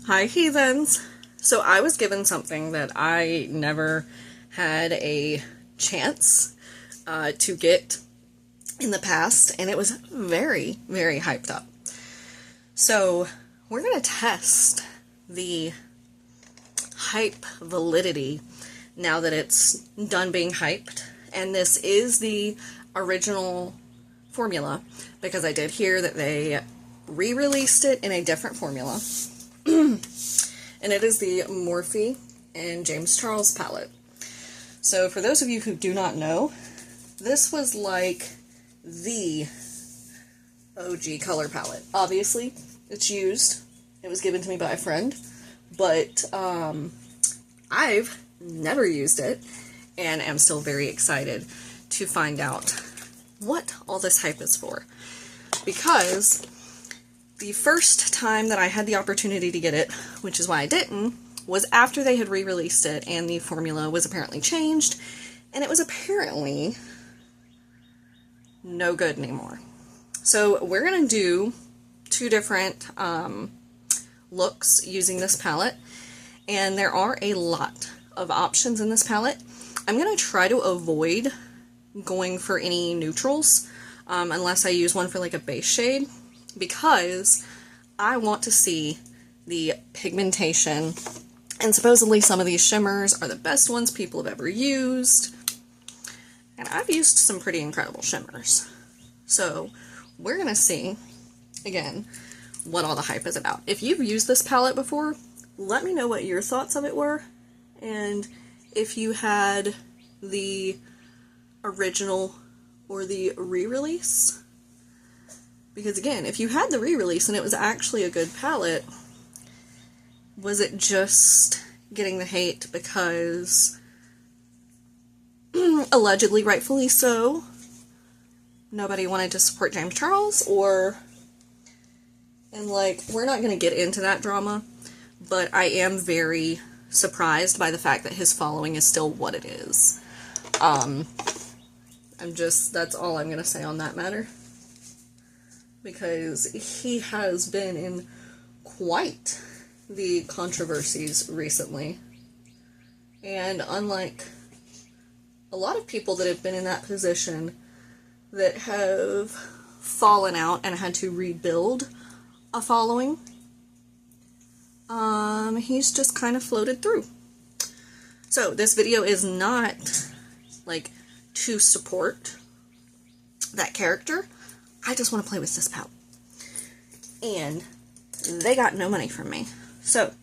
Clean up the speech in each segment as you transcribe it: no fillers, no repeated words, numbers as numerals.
Hi heathens! So I was given something that I never had a chance to get in the past, and it was very, very hyped up. So we're going to test the hype validity now that it's done being hyped, and this is the original formula because I did hear that they re-released it in a different formula. And it is the Morphe and James Charles palette. So for those of you who do not know, this was like the OG color palette. Obviously, it's used. It was given to me by a friend, but I've never used it and am still very excited to find out what all this hype is for. Because the first time that I had the opportunity to get it, which is why I didn't, was after they had re-released it and the formula was apparently changed, and it was apparently no good anymore. So we're going to do two different looks using this palette, and there are a lot of options in this palette. I'm going to try to avoid going for any neutrals unless I use one for like a base shade, because I want to see the pigmentation, and supposedly some of these shimmers are the best ones people have ever used, and I've used some pretty incredible shimmers. So we're gonna see again what all the hype is about. If you've used this palette before, let me know what your thoughts of it were, and if you had the original or the re-release. Because again, if you had the re-release and it was actually a good palette, was it just getting the hate because, allegedly, rightfully so, nobody wanted to support James Charles? Or, and like, we're not going to get into that drama, but I am very surprised by the fact that his following is still what it is. That's all I'm going to say on that matter. Because he has been in quite the controversies recently. And unlike a lot of people that have been in that position that have fallen out and had to rebuild a following, he's just kind of floated through. So this video is not like to support that character. I just want to play with this palette. And they got no money from me. So,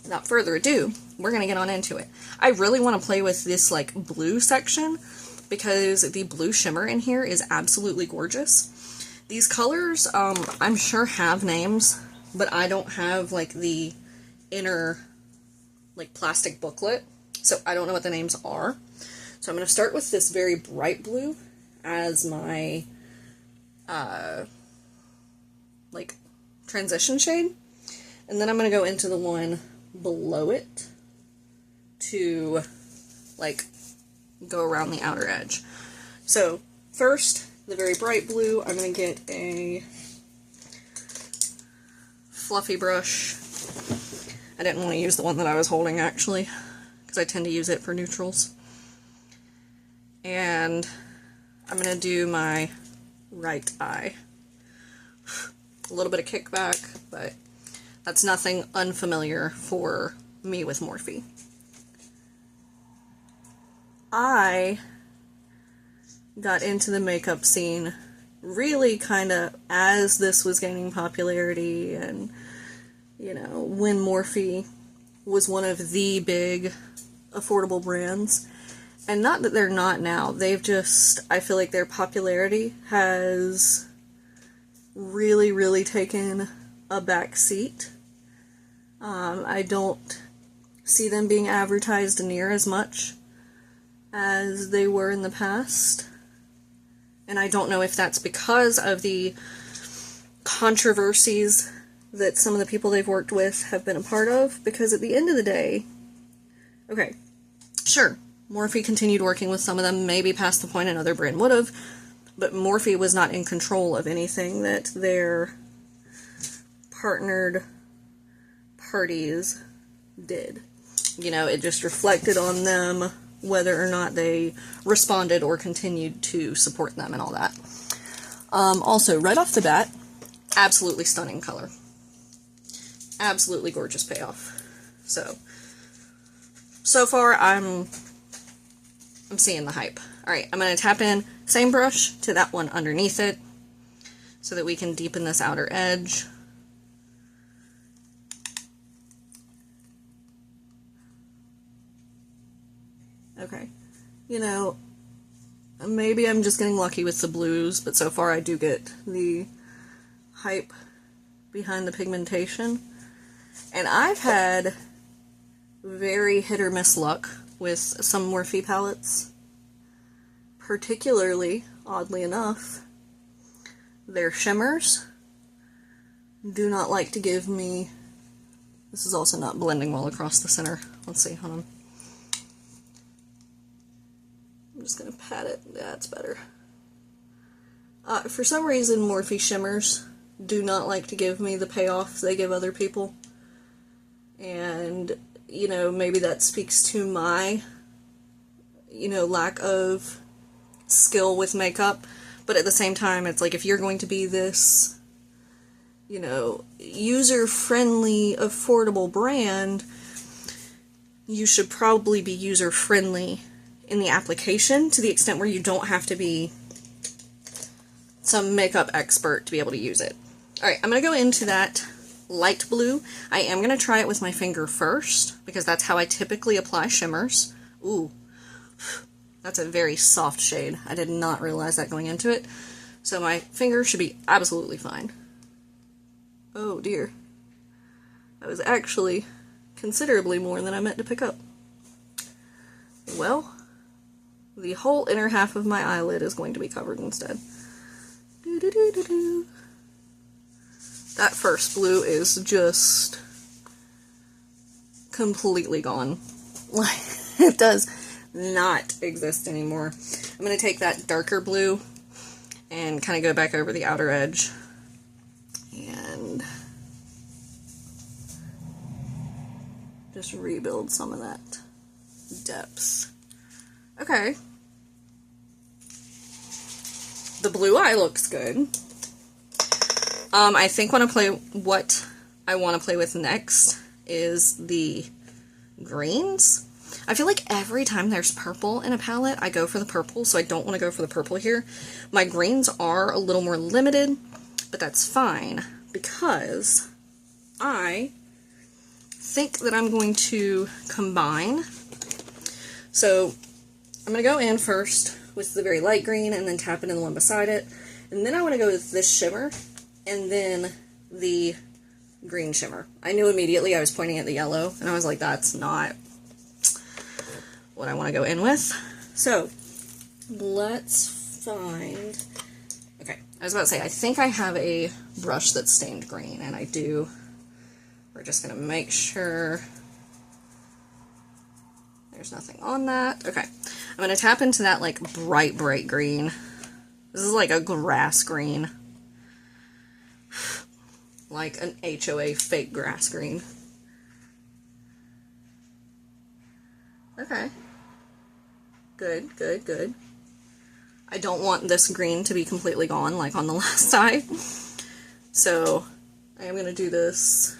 without further ado, we're going to get on into it. I really want to play with this, like, blue section, because the blue shimmer in here is absolutely gorgeous. These colors, I'm sure have names, but I don't have, like, the inner, like, plastic booklet, so I don't know what the names are. So I'm going to start with this very bright blue as my like transition shade, and then I'm going to go into the one below it to like go around the outer edge. So first, the very bright blue, I'm going to get a fluffy brush. I didn't want to use the one that I was holding actually, because I tend to use it for neutrals. And I'm going to do my right eye. A little bit of kickback, but that's nothing unfamiliar for me with Morphe. I got into the makeup scene really kind of as this was gaining popularity, and you know, when Morphe was one of the big affordable brands. And not that they're not now, they've just, I feel like their popularity has really, really taken a back seat. I don't see them being advertised near as much as they were in the past. And I don't know if that's because of the controversies that some of the people they've worked with have been a part of, because at the end of the day, okay, sure, Morphe continued working with some of them, maybe past the point another brand would have, but Morphe was not in control of anything that their partnered parties did. You know, it just reflected on them whether or not they responded or continued to support them and all that. Also, right off the bat, absolutely stunning color. Absolutely gorgeous payoff. So far, I'm seeing the hype. Alright, I'm going to tap in same brush to that one underneath it so that we can deepen this outer edge. Okay, you know, maybe I'm just getting lucky with the blues, but so far I do get the hype behind the pigmentation. And I've had very hit or miss luck with some Morphe palettes. Particularly, oddly enough, their shimmers do not like to give me... This is also not blending well across the center. Let's see, hold on. I'm just going to pat it. That's better. For some reason, Morphe shimmers do not like to give me the payoff they give other people. And, you know, maybe that speaks to my, you know, lack of skill with makeup. But at the same time, it's like, if you're going to be this, you know, user-friendly, affordable brand, you should probably be user-friendly in the application to the extent where you don't have to be some makeup expert to be able to use it. Alright, I'm going to go into that light blue. I am going to try it with my finger first, because that's how I typically apply shimmers. Ooh, that's a very soft shade. I did not realize that going into it. So my finger should be absolutely fine. Oh dear. That was actually considerably more than I meant to pick up. Well, the whole inner half of my eyelid is going to be covered instead. Doo-doo-doo-doo-doo. That first blue is just completely gone. Like, it does not exist anymore. I'm going to take that darker blue and kind of go back over the outer edge and just rebuild some of that depth. Okay. The blue eye looks good. I think what I want to play with next is the greens. I feel like every time there's purple in a palette, I go for the purple, so I don't want to go for the purple here. My greens are a little more limited, but that's fine, because I think that I'm going to combine. So I'm going to go in first with the very light green and then tap it in the one beside it. And then I want to go with this shimmer and then the green shimmer. I knew immediately I was pointing at the yellow, and I was like, that's not what I want to go in with. So let's find... Okay, I was about to say, I think I have a brush that's stained green, and I do. We're just going to make sure there's nothing on that. Okay, I'm going to tap into that, like, bright green. This is like a grass green. Like an HOA fake grass green. Okay. Good, good, good. I don't want this green to be completely gone like on the last eye. So I am going to do this,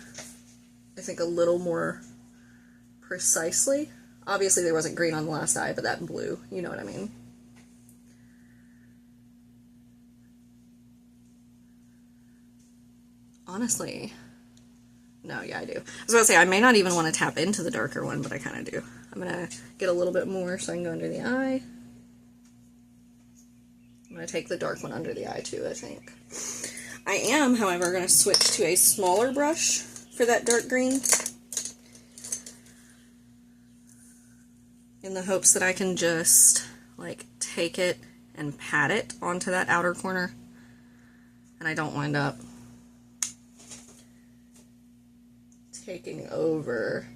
I think, a little more precisely. Obviously there wasn't green on the last eye, but that blue, you know what I mean. Honestly, no, yeah, I do. I was about to say, I may not even want to tap into the darker one, but I kind of do. I'm going to get a little bit more so I can go under the eye. I'm going to take the dark one under the eye too, I think. I am, however, going to switch to a smaller brush for that dark green, in the hopes that I can just, like, take it and pat it onto that outer corner, and I don't wind up taking over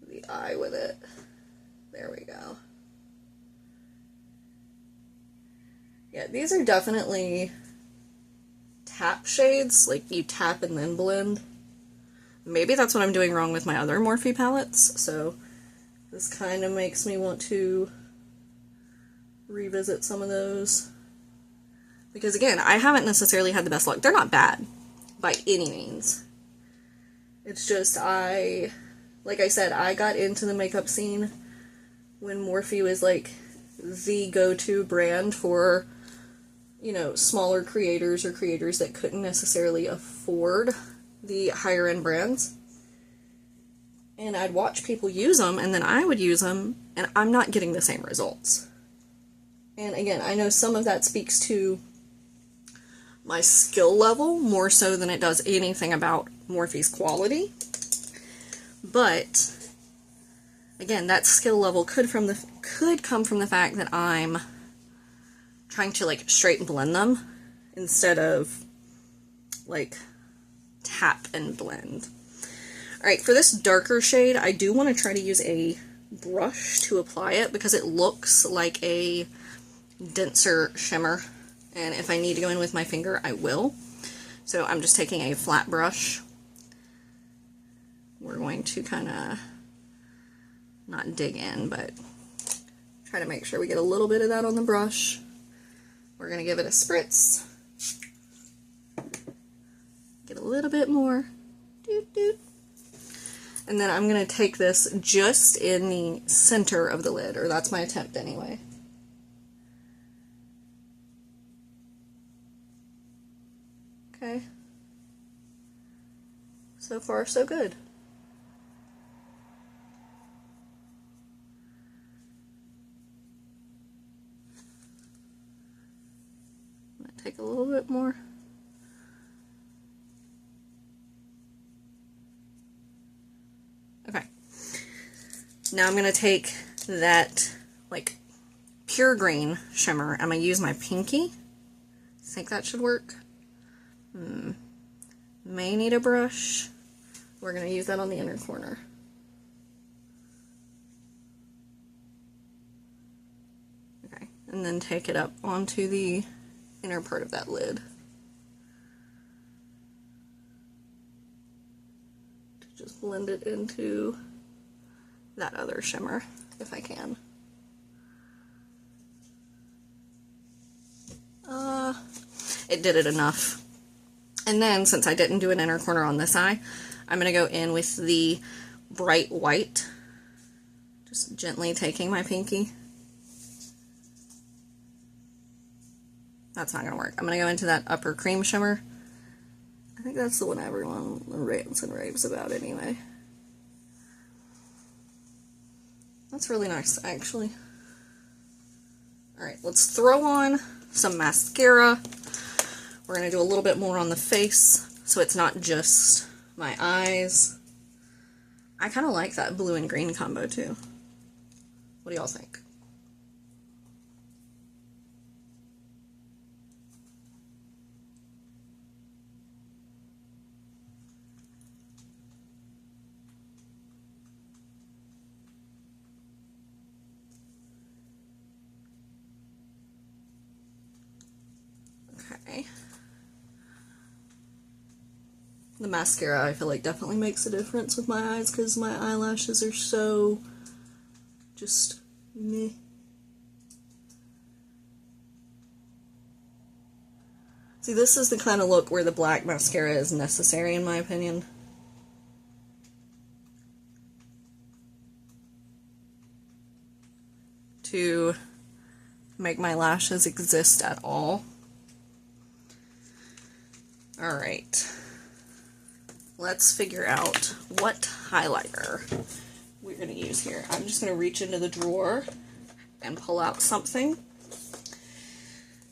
the eye with it. There we go. Yeah, these are definitely tap shades, like you tap and then blend. maybe that's what I'm doing wrong with my other Morphe palettes, so this kind of makes me want to revisit some of those. Because again, I haven't necessarily had the best luck. They're not bad by any means. It's just like I said, I got into the makeup scene when Morphe was like the go-to brand for, you know, smaller creators or creators that couldn't necessarily afford the higher end brands. And I'd watch people use them, and then I would use them, and I'm not getting the same results. And again, I know some of that speaks to my skill level more so than it does anything about Morphe's quality. But again, that skill level could come from the fact that I'm trying to like straight blend them instead of like tap and blend. Alright, for this darker shade, I do want to try to use a brush to apply it because it looks like a denser shimmer, and if I need to go in with my finger, I will. So I'm just taking a flat brush. We're going to kind of not dig in, but try to make sure we get a little bit of that on the brush. We're going to give it a spritz. Get a little bit more. Doot, doot. And then I'm going to take this just in the center of the lid, or that's my attempt anyway. Okay. So far, so good. I'm going to take a little bit more. Okay. Now I'm going to take that, like, pure green shimmer. I'm going to use my pinky. Think that should work? May need a brush. We're going to use that on the inner corner. Okay, and then take it up onto the inner part of that lid. To just blend it into that other shimmer, if I can. It did it enough. And then, since I didn't do an inner corner on this eye, I'm going to go in with the bright white. Just gently taking my pinky. That's not going to work. I'm going to go into that upper cream shimmer. I think that's the one everyone rants and raves about anyway. That's really nice, actually. Alright, let's throw on some mascara. We're going to do a little bit more on the face, so it's not just my eyes. I kind of like that blue and green combo, too. What do y'all think? Okay. The mascara, I feel like, definitely makes a difference with my eyes because my eyelashes are so just meh. See, this is the kind of look where the black mascara is necessary, in my opinion. To make my lashes exist at all. Alright. Let's figure out what highlighter we're going to use here. I'm just going to reach into the drawer and pull out something.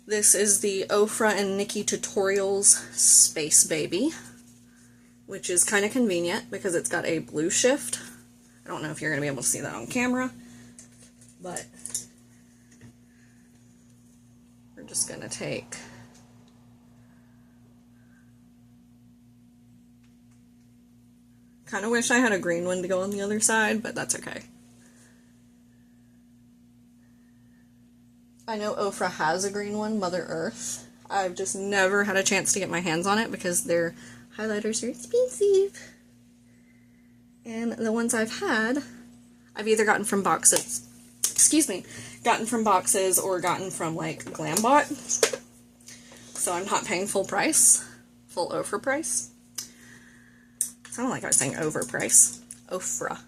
This is the Ofra and Nikki Tutorials Space Baby, which is kind of convenient because it's got a blue shift. I don't know if you're going to be able to see that on camera, but we're just going to take kind of wish I had a green one to go on the other side, but that's okay. I know Ofra has a green one, Mother Earth. I've just never had a chance to get my hands on it because their highlighters are expensive. And the ones I've had, I've either gotten from boxes, gotten from boxes or gotten from like GlamBot. So I'm not paying full price, full offer price. It sounded like I was saying overprice. Ofra.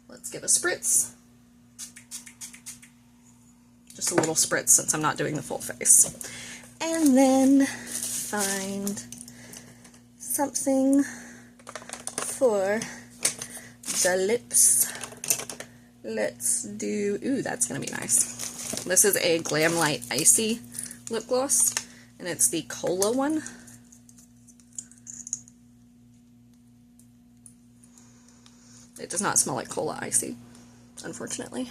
Let's give a spritz. Just a little spritz since I'm not doing the full face. And then find something for the lips. Let's do, ooh, that's gonna be nice. This is a Glam Light Icy lip gloss, and it's the Cola one. It does not smell like Cola Icy, unfortunately.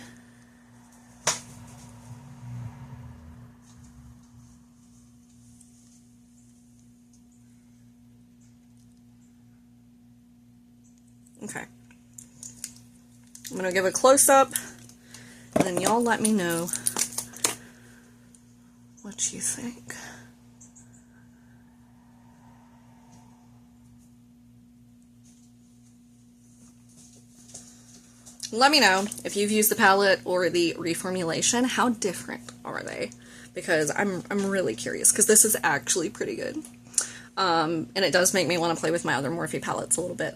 Okay. I'm going to give a close-up, and then y'all let me know what you think. Let me know if you've used the palette or the reformulation. How different are they? Because I'm really curious, because this is actually pretty good. And it does make me want to play with my other Morphe palettes a little bit.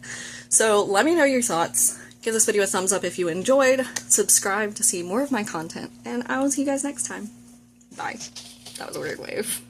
So let me know your thoughts. Give this video a thumbs up if you enjoyed. Subscribe to see more of my content. And I will see you guys next time. Bye. That was a weird wave.